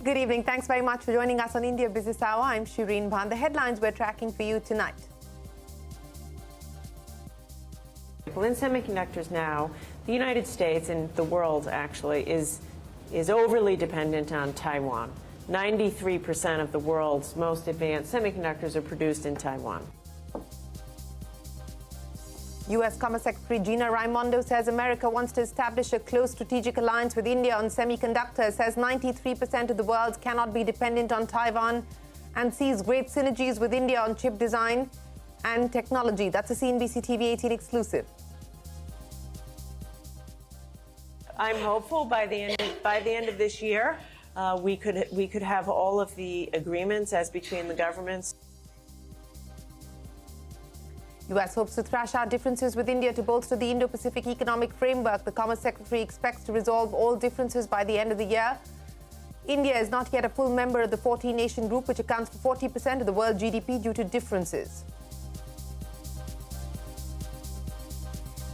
Good evening. Thanks very much for joining us on India Business Hour. I'm Shireen Bhan. The headlines we're tracking for you tonight. Well, in semiconductors now, the United States and the world actually is overly dependent on Taiwan. 93% of the world's most advanced semiconductors are produced in Taiwan. U.S. Commerce Secretary Gina Raimondo says America wants to establish a close strategic alliance with India on semiconductors, says 93% of the world cannot be dependent on Taiwan, and sees great synergies with India on chip design and technology. That's a CNBC-TV18 exclusive. I'm hopeful by the end of this year, we could have all of the agreements as between the governments. U.S. hopes to thrash out differences with India to bolster the Indo-Pacific Economic Framework. The Commerce Secretary expects to resolve all differences by the end of the year. India is not yet a full member of the 14-nation group, which accounts for 40% of the world GDP due to differences.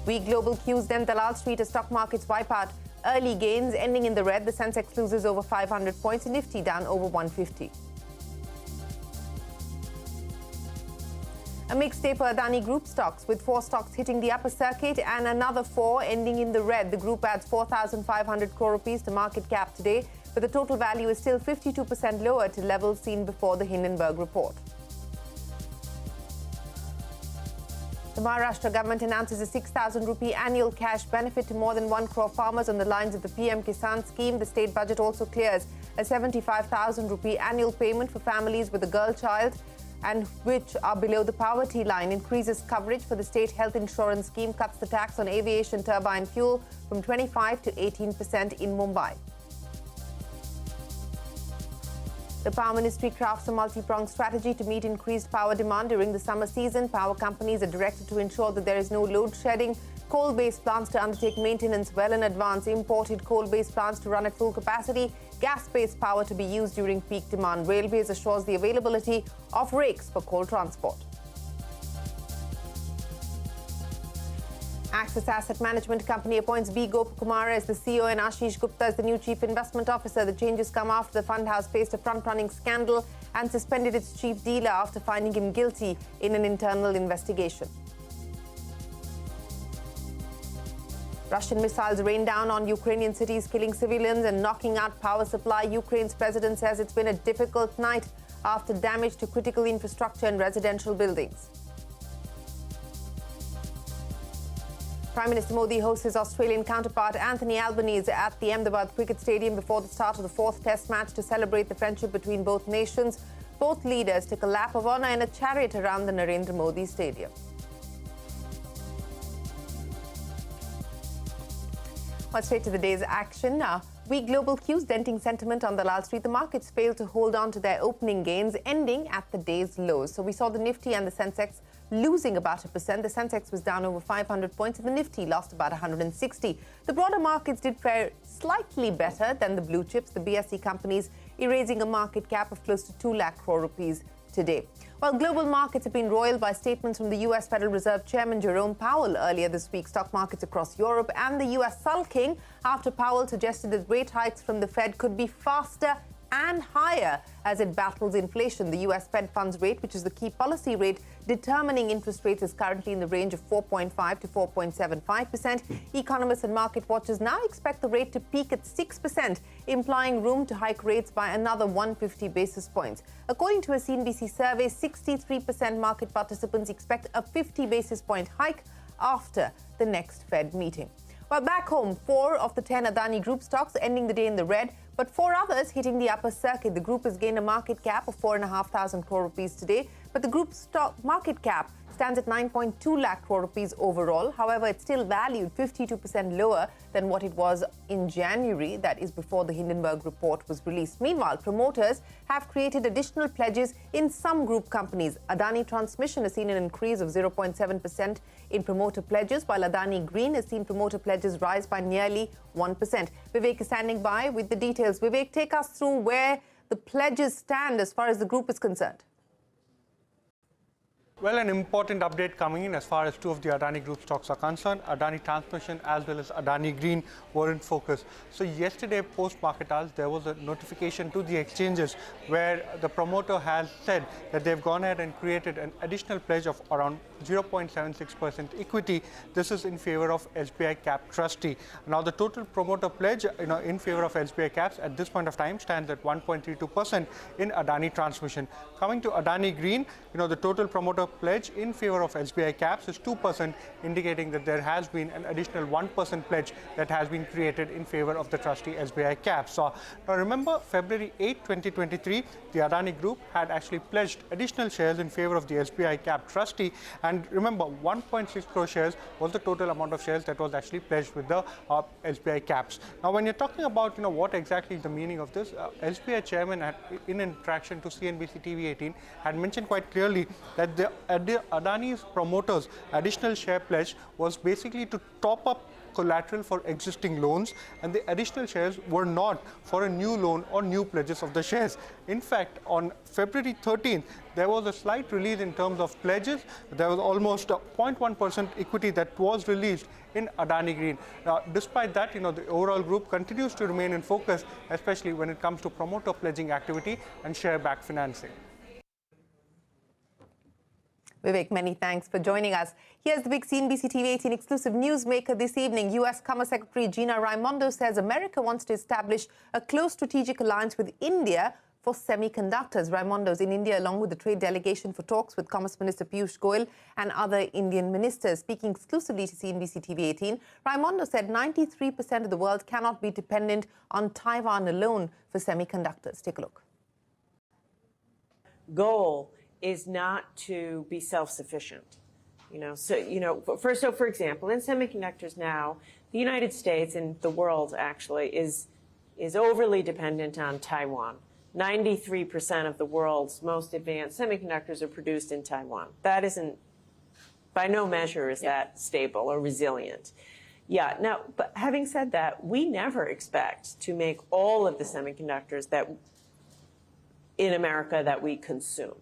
Weak global cues then Dalal Street as stock markets wipe out early gains, ending in the red. The Sensex loses over 500 points, Nifty down over 150. A mixed day for Adani Group stocks, with 4 stocks hitting the upper circuit and another 4 ending in the red. The group adds 4,500 crore rupees to market cap today, but the total value is still 52% lower to levels seen before the Hindenburg report. The Maharashtra government announces a 6,000 rupee annual cash benefit to more than 1 crore farmers on the lines of the PM Kisan scheme. The state budget also clears a 75,000 rupee annual payment for families with a girl child and which are below the poverty line, increases coverage for the state health insurance scheme, cuts the tax on aviation turbine fuel from 25% to 18% in Mumbai. The Power Ministry crafts a multi-pronged strategy to meet increased power demand during the summer season. Power companies are directed to ensure that there is no load shedding. Coal-based plants to undertake maintenance well in advance. Imported coal-based plants to run at full capacity. Gas-based power to be used during peak demand. Railways assures the availability of rakes for coal transport. Axis Asset Management Company appoints B. Gopakumar as the CEO and Ashish Gupta as the new Chief Investment Officer. The changes come after the fund house faced a front-running scandal and suspended its chief dealer after finding him guilty in an internal investigation. Russian missiles rain down on Ukrainian cities, killing civilians and knocking out power supply. Ukraine's president says it's been a difficult night after damage to critical infrastructure and residential buildings. Prime Minister Modi hosts his Australian counterpart Anthony Albanese at the Ahmedabad Cricket Stadium before the start of the 4th Test match to celebrate the friendship between both nations. Both leaders took a lap of honour in a chariot around the Narendra Modi Stadium. Well, straight to the day's action now. Weak global cues denting sentiment on Dalal Street. The markets failed to hold on to their opening gains, ending at the day's lows. So we saw the Nifty and the Sensex losing about 1%. The Sensex was down over 500 points and the Nifty lost about 160. The broader markets did fare slightly better than the blue chips, the BSE companies erasing a market cap of close to 2 lakh crore rupees today. While global markets have been roiled by statements from the U.S. Federal Reserve Chairman Jerome Powell earlier this week, stock markets across Europe and the U.S. sulking after Powell suggested that rate hikes from the Fed could be faster and higher as it battles inflation. The U.S. Fed funds rate, which is the key policy rate determining interest rates, is currently in the range of 4.5 to 4.75%. Economists and market watchers now expect the rate to peak at 6%, implying room to hike rates by another 150 basis points. According to a CNBC survey, 63% market participants expect a 50 basis point hike after the next Fed meeting. Well, back home, 4 of the 10 Adani Group stocks ending the day in the red, but 4 others hitting the upper circuit. The group has gained a market cap of 4,500 crore rupees today, but the group's stock market cap stands at 9.2 lakh crore rupees overall. However, it's still valued 52% lower than what it was in January, that is before the Hindenburg report was released. Meanwhile, promoters have created additional pledges in some group companies. Adani Transmission has seen an increase of 0.7% in promoter pledges, while Adani Green has seen promoter pledges rise by nearly 1%. Vivek is standing by with the details. Vivek, take us through where the pledges stand as far as the group is concerned. Well, an important update coming in as far as two of the Adani Group stocks are concerned. Adani Transmission as well as Adani Green were in focus. So yesterday, post-market hours, there was a notification to the exchanges where the promoter has said that they've gone ahead and created an additional pledge of around 0.76% equity. This is in favor of SBI Cap Trustee. Now, the total promoter pledge in favor of SBI Caps at this point of time stands at 1.32% in Adani Transmission. Coming to Adani Green, the total promoter pledge in favor of SBI Caps is 2%, indicating that there has been an additional 1% pledge that has been created in favor of the trustee SBI Caps. So, now remember, February 8, 2023, the Adani Group had actually pledged additional shares in favor of the SBI Cap trustee. And remember, 1.6 crore shares was the total amount of shares that was actually pledged with the SBI Caps. Now, when you're talking about what exactly is the meaning of this, SBI chairman in interaction to CNBC-TV18 had mentioned quite clearly that the Adani's promoters' additional share pledge was basically to top up collateral for existing loans, and the additional shares were not for a new loan or new pledges of the shares. In fact, on February 13th, there was a slight release in terms of pledges. There was almost 0.1% equity that was released in Adani Green. Despite that, the overall group continues to remain in focus, especially when it comes to promoter pledging activity and share-back financing. Vivek, many thanks for joining us. Here's the big CNBC-TV18 exclusive newsmaker this evening. U.S. Commerce Secretary Gina Raimondo says America wants to establish a close strategic alliance with India for semiconductors. Raimondo's in India along with the trade delegation for talks with Commerce Minister Piyush Goyal and other Indian ministers. Speaking exclusively to CNBC-TV18, Raimondo said 93% of the world cannot be dependent on Taiwan alone for semiconductors. Take a look. Goal is not to be self-sufficient. For example, in semiconductors now, the United States and the world actually is overly dependent on Taiwan. 93% of the world's most advanced semiconductors are produced in Taiwan. That isn't, by no measure is that stable or resilient. Yeah, now, but having said that, we never expect to make all of the semiconductors that in America that we consume.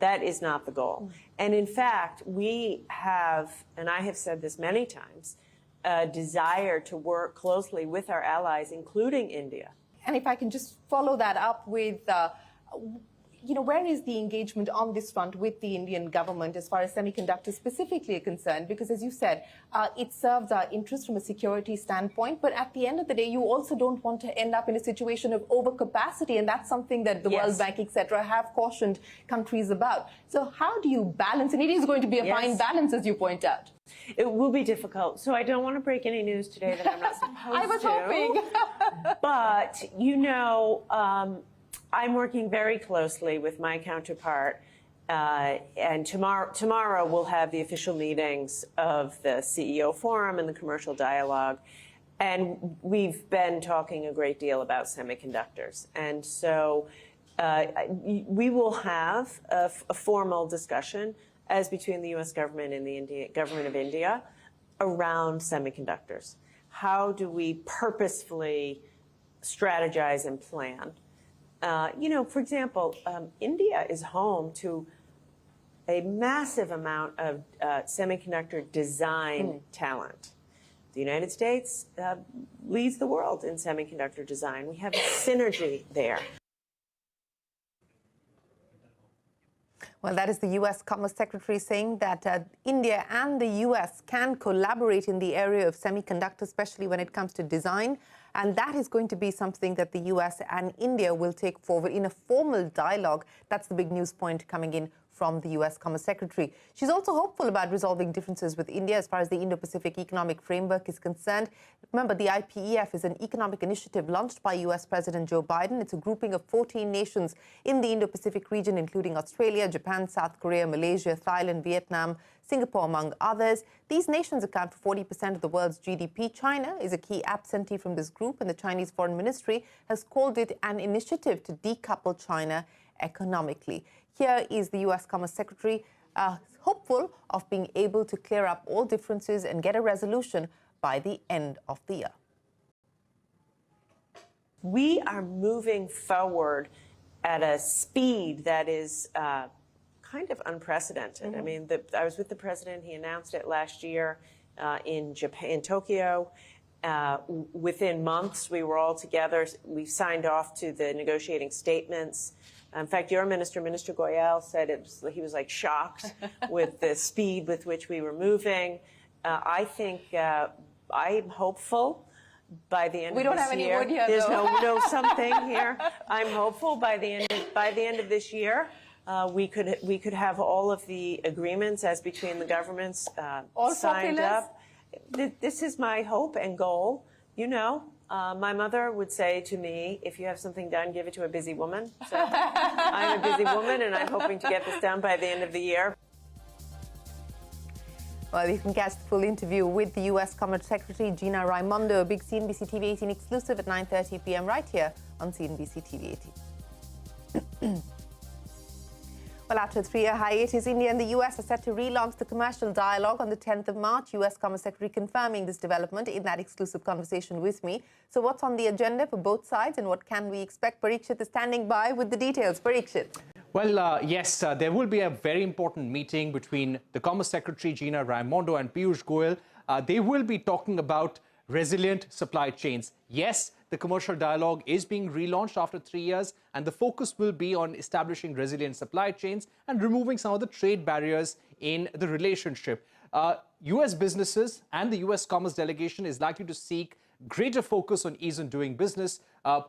That is not the goal. And in fact, we have, and I have said this many times, a desire to work closely with our allies, including India. And if I can just follow that up with, where is the engagement on this front with the Indian government as far as semiconductors specifically are concerned? Because as you said, it serves our interest from a security standpoint. But at the end of the day, you also don't want to end up in a situation of overcapacity. And that's something that the World Bank, et cetera, have cautioned countries about. So how do you balance? And it is going to be a fine balance, as you point out. It will be difficult. So I don't want to break any news today that I'm not supposed to. I was hoping. But, I'm working very closely with my counterpart, and tomorrow we'll have the official meetings of the CEO Forum and the Commercial Dialogue, and we've been talking a great deal about semiconductors. And so we will have a formal discussion as between the U.S. government and the government of India around semiconductors. How do we purposefully strategize and plan? For example, India is home to a massive amount of semiconductor design talent. The United States leads the world in semiconductor design. We have a synergy there. Well, that is the U.S. Commerce Secretary saying that India and the U.S. can collaborate in the area of semiconductors, especially when it comes to design. And that is going to be something that the U.S. and India will take forward in a formal dialogue. That's the big news point coming in from the U.S. Commerce Secretary. She's also hopeful about resolving differences with India as far as the Indo-Pacific Economic Framework is concerned. Remember, the IPEF is an economic initiative launched by U.S. President Joe Biden. It's a grouping of 14 nations in the Indo-Pacific region, including Australia, Japan, South Korea, Malaysia, Thailand, Vietnam, Singapore, among others. These nations account for 40% of the world's GDP. China is a key absentee from this group, and the Chinese Foreign Ministry has called it an initiative to decouple China economically. Here is the U.S. Commerce Secretary hopeful of being able to clear up all differences and get a resolution by the end of the year. We are moving forward at a speed that is kind of unprecedented. I mean, I was with the president. He announced it last year in Japan, in Tokyo. Within months, we were all together. We signed off to the negotiating statements. In fact, your minister, Minister Goyal, said he was like shocked with the speed with which we were moving. I think I'm hopeful by the end we of this year. We don't have any wood here, There's though. no something here. I'm hopeful by the end of this year. We could have all of the agreements as between the governments signed up. This is my hope and goal. You know, my mother would say to me, if you have something done, give it to a busy woman. So I'm a busy woman, and I'm hoping to get this done by the end of the year. Well, you can catch the full interview with the U.S. Commerce Secretary Gina Raimondo, a big CNBC-TV18 exclusive at 9:30 p.m. right here on CNBC-TV18. Well, after a 3-year hiatus, India and the U.S. are set to relaunch the commercial dialogue on the 10th of March. U.S. Commerce Secretary confirming this development in that exclusive conversation with me. So what's on the agenda for both sides and what can we expect? Parikshit is standing by with the details. Parikshit. Well, yes, there will be a very important meeting between the Commerce Secretary Gina Raimondo and Piyush Goyal. They will be talking about resilient supply chains. Yes, the commercial dialogue is being relaunched after 3 years, and the focus will be on establishing resilient supply chains and removing some of the trade barriers in the relationship. U.S. businesses and the U.S. Commerce delegation is likely to seek greater focus on ease in doing business,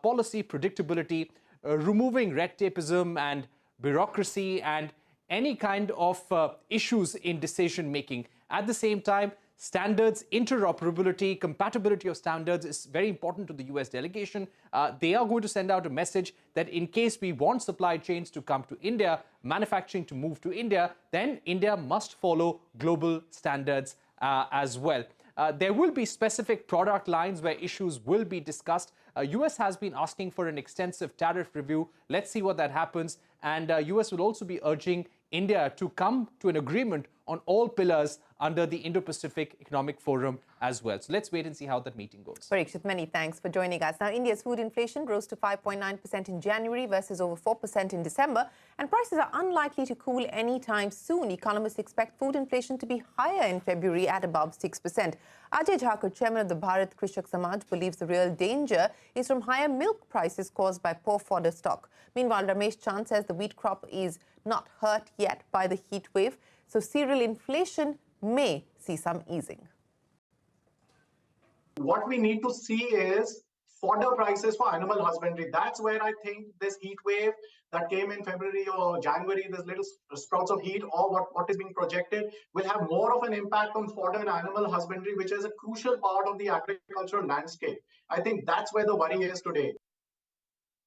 policy predictability, removing red tapeism and bureaucracy and any kind of issues in decision making. At the same time, standards, interoperability, compatibility of standards is very important to the US delegation. They are going to send out a message that in case we want supply chains to come to India, manufacturing to move to India, then India must follow global standards as well. There will be specific product lines where issues will be discussed. US has been asking for an extensive tariff review. Let's see what that happens. And US will also be urging India to come to an agreement on all pillars under the Indo-Pacific Economic Forum as well. So let's wait and see how that meeting goes. Parikshit, many thanks for joining us. Now, India's food inflation rose to 5.9% in January versus over 4% in December, and prices are unlikely to cool anytime soon. Economists expect food inflation to be higher in February at above 6%. Ajay Jhakur, chairman of the Bharat Krishak Samaj, believes the real danger is from higher milk prices caused by poor fodder stock. Meanwhile, Ramesh Chand says the wheat crop is not hurt yet by the heat wave, so cereal inflation may see some easing. What we need to see is fodder prices for animal husbandry. That's where I think this heat wave that came in February or January, this little sprouts of heat or what is being projected will have more of an impact on fodder and animal husbandry, which is a crucial part of the agricultural landscape. I think that's where the worry is today.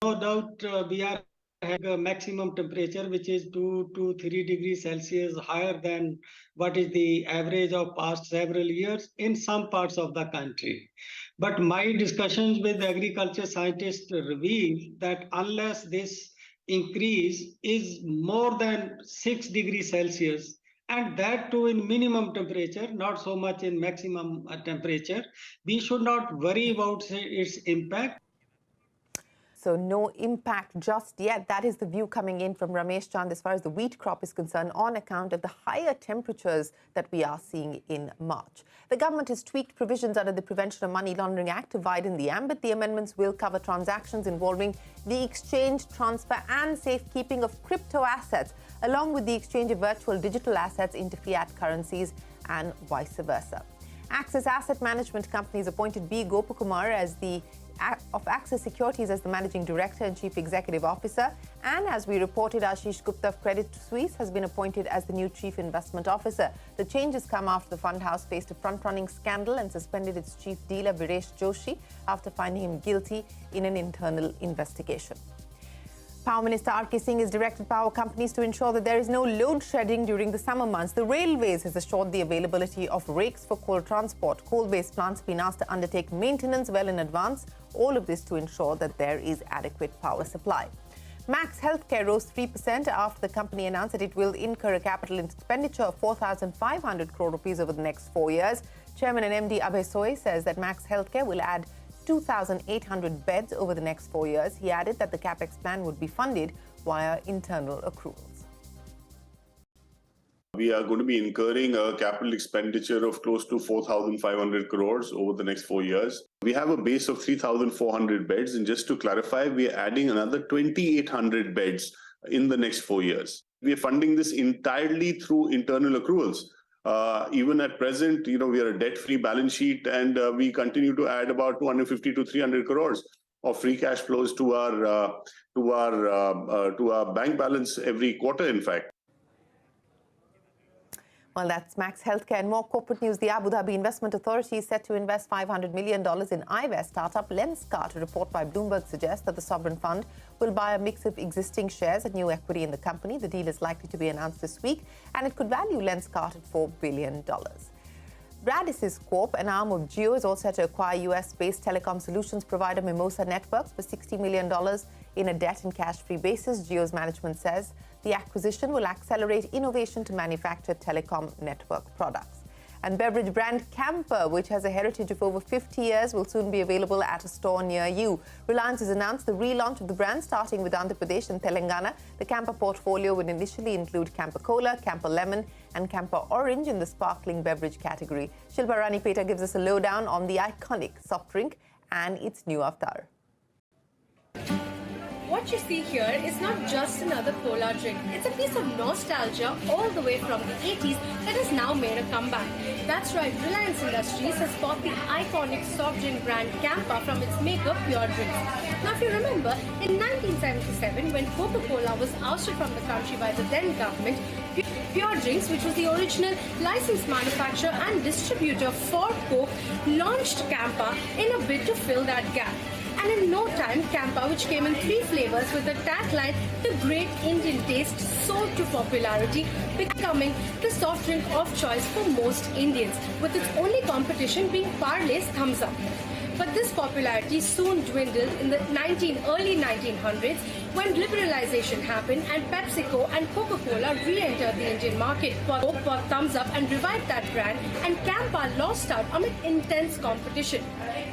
No doubt we are having a maximum temperature which is 2 to 3 degrees Celsius higher than what is the average of past several years in some parts of the country. But my discussions with agriculture scientists reveal that unless this increase is more than 6 degrees Celsius, and that too in minimum temperature, not so much in maximum temperature, we should not worry about its impact. So no impact just yet. That is the view coming in from Ramesh Chand as far as the wheat crop is concerned on account of the higher temperatures that we are seeing in March. The government has tweaked provisions under the Prevention of Money Laundering Act to widen the ambit. The amendments will cover transactions involving the exchange, transfer and safekeeping of crypto assets, along with the exchange of virtual digital assets into fiat currencies and vice versa. Axis Asset Management Company's appointed B. Gopakumar as of Axis Securities as the Managing Director and Chief Executive Officer. And as we reported, Ashish Gupta of Credit Suisse has been appointed as the new Chief Investment Officer. The changes come after the fund house faced a front-running scandal and suspended its chief dealer, Viresh Joshi, after finding him guilty in an internal investigation. Power Minister R.K. Singh has directed power companies to ensure that there is no load shedding during the summer months. The Railways has assured the availability of rakes for coal transport. Coal-based plants have been asked to undertake maintenance well in advance. All of this to ensure that there is adequate power supply. Max Healthcare rose 3% after the company announced that it will incur a capital expenditure of 4,500 crore rupees over the next 4 years. Chairman and MD Abhay Soy says that Max Healthcare will add 2,800 beds over the next 4 years. He added that the capex plan would be funded via internal accruals. we are going to be incurring a capital expenditure of close to 4,500 crores over the next 4 years. We have a base of 3,400 beds. And just to clarify, we are adding another 2,800 beds in the next 4 years. We are funding this entirely through internal accruals. Even at present, we are a debt-free balance sheet, and we continue to add about 250 to 300 crores of free cash flows to our bank balance every quarter, in fact. Well, that's Max Healthcare. And more corporate news. The Abu Dhabi Investment Authority is set to invest $500 million in eyewear startup Lenskart. A report by Bloomberg suggests that the sovereign fund will buy a mix of existing shares and new equity in the company. The deal is likely to be announced this week, and it could value Lenskart at $4 billion. Radisys Corp, an arm of Jio, is also set to acquire US-based telecom solutions provider Mimosa Networks for $60 million in a debt and cash-free basis. Jio's management says the acquisition will accelerate innovation to manufacture telecom network products. And beverage brand Campa, which has a heritage of over 50 years, will soon be available at a store near you. Reliance has announced the relaunch of the brand, starting with Andhra Pradesh and Telangana. The Campa portfolio would initially include Campa Cola, Campa Lemon, and Campa Orange in the sparkling beverage category. Shilpa Ranipeta gives us a lowdown on the iconic soft drink and its new avatar. What you see here is not just another cola drink. It's a piece of nostalgia all the way from the 80s that has now made a comeback. That's right, Reliance Industries has bought the iconic soft drink brand Campa from its maker Pure Drinks. Now, if you remember, in 1977, when Coca-Cola was ousted from the country by the then government, Pure Drinks, which was the original licensed manufacturer and distributor for Coke, launched Campa in a bid to fill that gap. And in no time, Campa, which came in 3 flavors with the tagline, "The Great Indian Taste," soared to popularity, becoming the soft drink of choice for most Indians, with its only competition being Parle's Thumbs Up. But this popularity soon dwindled in the early 1900s when liberalization happened and PepsiCo and Coca-Cola re-entered the Indian market. Coke bought Thumbs Up and revived that brand, and Campa lost out amid intense competition.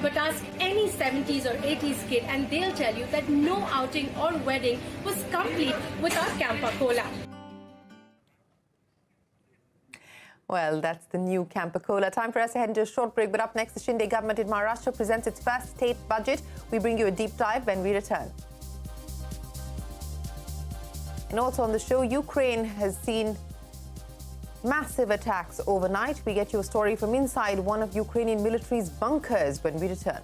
But ask any 70s or 80s kid and they'll tell you that no outing or wedding was complete without Campa Cola. Well, that's the new Campa Cola. Time for us to head into a short break. But up next, the Shinde government in Maharashtra presents its first state budget. We bring you a deep dive when we return. And also on the show, Ukraine has seen massive attacks overnight. We get you a story from inside one of Ukrainian military's bunkers when we return.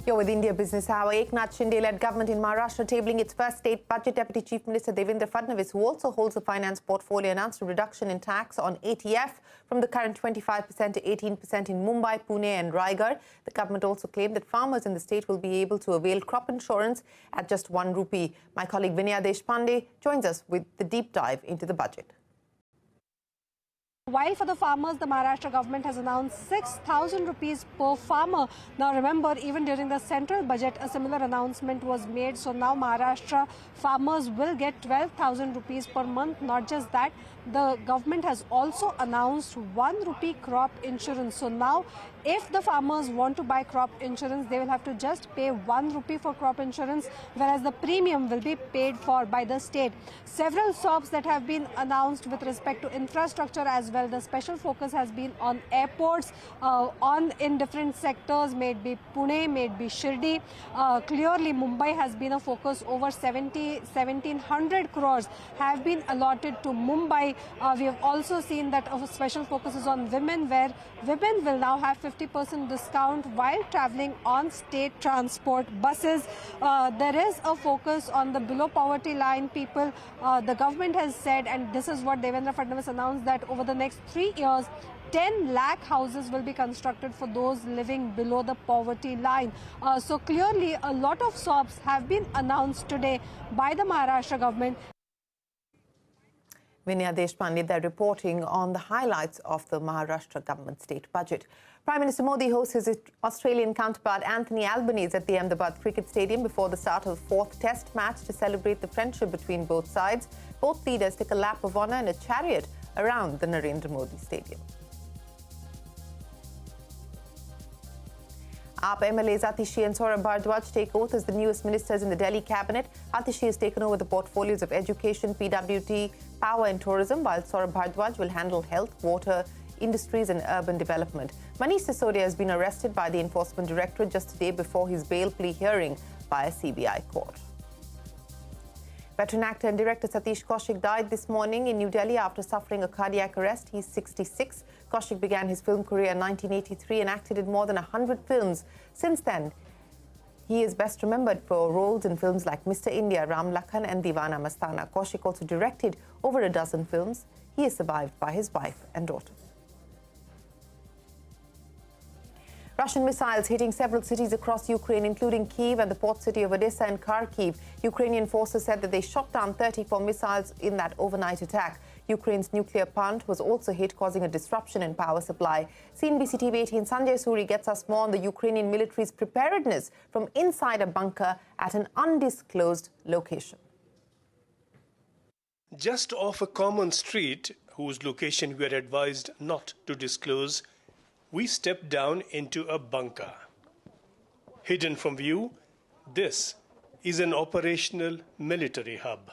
You're with India Business Hour. Eknath Shinde-led government in Maharashtra tabling its first state budget. Deputy Chief Minister Devendra Fadnavis, who also holds the finance portfolio, announced a reduction in tax on ATF from the current 25% to 18% in Mumbai, Pune and Raigad. The government also claimed that farmers in the state will be able to avail crop insurance at just ₹1. My colleague Vinaya Deshpande joins us with the deep dive into the budget. While for the farmers, the Maharashtra government has announced 6,000 rupees per farmer. Now remember, even during the central budget, a similar announcement was made. So now Maharashtra farmers will get 12,000 rupees per month. Not just that, the government has also announced ₹1 crop insurance. So now if the farmers want to buy crop insurance, they will have to just pay ₹1 for crop insurance, whereas the premium will be paid for by the state. Several SOPs that have been announced with respect to infrastructure as well. The special focus has been on airports, in different sectors, may it be Pune, may it be Shirdi. Clearly, Mumbai has been a focus. Over 1,700 crores have been allotted to Mumbai. We have also seen that a special focus is on women, where women will now have 50% discount while traveling on state transport buses. There is a focus on the below poverty line people. The government has said, and this is what Devendra Fadnavis announced, that over the next 3 years, 10 lakh houses will be constructed for those living below the poverty line. So clearly, a lot of SOPs have been announced today by the Maharashtra government. Vinaya Deshpande there reporting on the highlights of the Maharashtra government state budget. Prime Minister Modi hosts his Australian counterpart Anthony Albanese at the Ahmedabad Cricket Stadium before the start of the 4th Test match to celebrate the friendship between both sides. Both leaders took a lap of honour in a chariot around the Narendra Modi Stadium. AAP MLAs Atishi and Saurabh Bhardwaj take oath as the newest ministers in the Delhi cabinet. Atishi has taken over the portfolios of education, PWT, power and tourism, while Saurabh Bhardwaj will handle health, water, industries and urban development. Manish Sisodia has been arrested by the Enforcement Directorate just a day before his bail plea hearing by a CBI court. Veteran actor and director Satish Kaushik died this morning in New Delhi after suffering a cardiac arrest. He's 66. Kaushik began his film career in 1983 and acted in more than 100 films. Since then, he is best remembered for roles in films like Mr. India, Ram Lakhan and Deewana Mastana. Kaushik also directed over a dozen films. He is survived by his wife and daughter. Russian missiles hitting several cities across Ukraine, including Kyiv and the port city of Odessa and Kharkiv. Ukrainian forces said that they shot down 34 missiles in that overnight attack. Ukraine's nuclear plant was also hit, causing a disruption in power supply. CNBC-TV18 Sanjay Suri gets us more on the Ukrainian military's preparedness from inside a bunker at an undisclosed location. Just off a common street, whose location we are advised not to disclose, we step down into a bunker. Hidden from view, this is an operational military hub.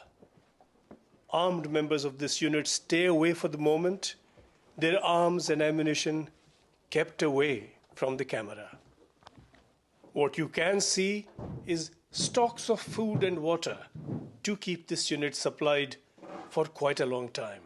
Armed members of this unit stay away for the moment, their arms and ammunition kept away from the camera. What you can see is stocks of food and water to keep this unit supplied for quite a long time.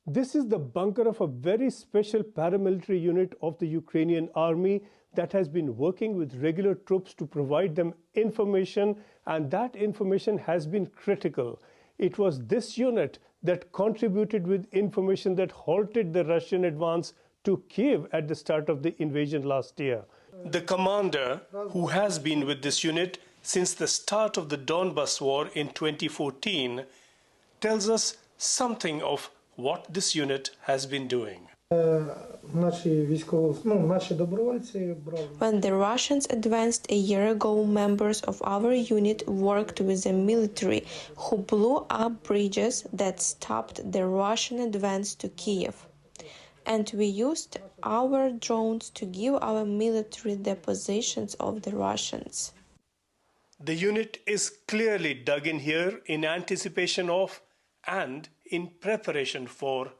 This is the bunker of a very special paramilitary unit of the Ukrainian army that has been working with regular troops to provide them information, and that information has been critical. It was this unit that contributed with information that halted the Russian advance to Kyiv at the start of the invasion last year. The commander, who has been with this unit since the start of the Donbas war in 2014, tells us something of what this unit has been doing. When the Russians advanced a year ago, members of our unit worked with the military, who blew up bridges that stopped the Russian advance to Kyiv. And we used our drones to give our military the positions of the Russians. The unit is clearly dug in here in anticipation of and in preparation for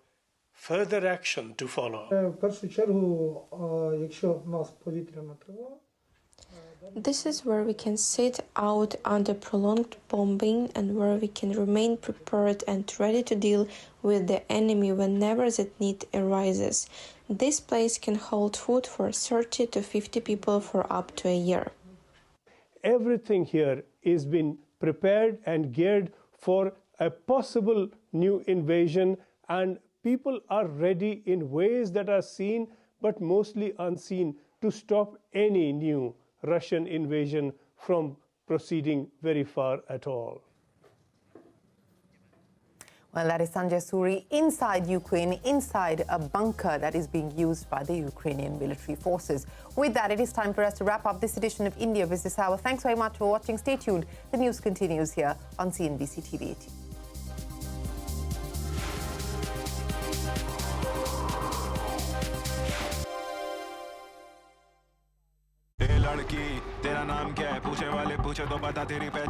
further action to follow. This is where we can sit out under prolonged bombing and where we can remain prepared and ready to deal with the enemy whenever that need arises. This place can hold food for 30 to 50 people for up to a year. Everything here is being prepared and geared for a possible new invasion, and people are ready in ways that are seen but mostly unseen to stop any new Russian invasion from proceeding very far at all. Well, that is Sanjay Suri inside Ukraine, inside a bunker that is being used by the Ukrainian military forces. With that, it is time for us to wrap up this edition of India Business Hour. Thanks very much for watching. Stay tuned. The news continues here on CNBC-TV18. लड़की तेरा नाम क्या है पूछे वाले पूछे तो बता तेरी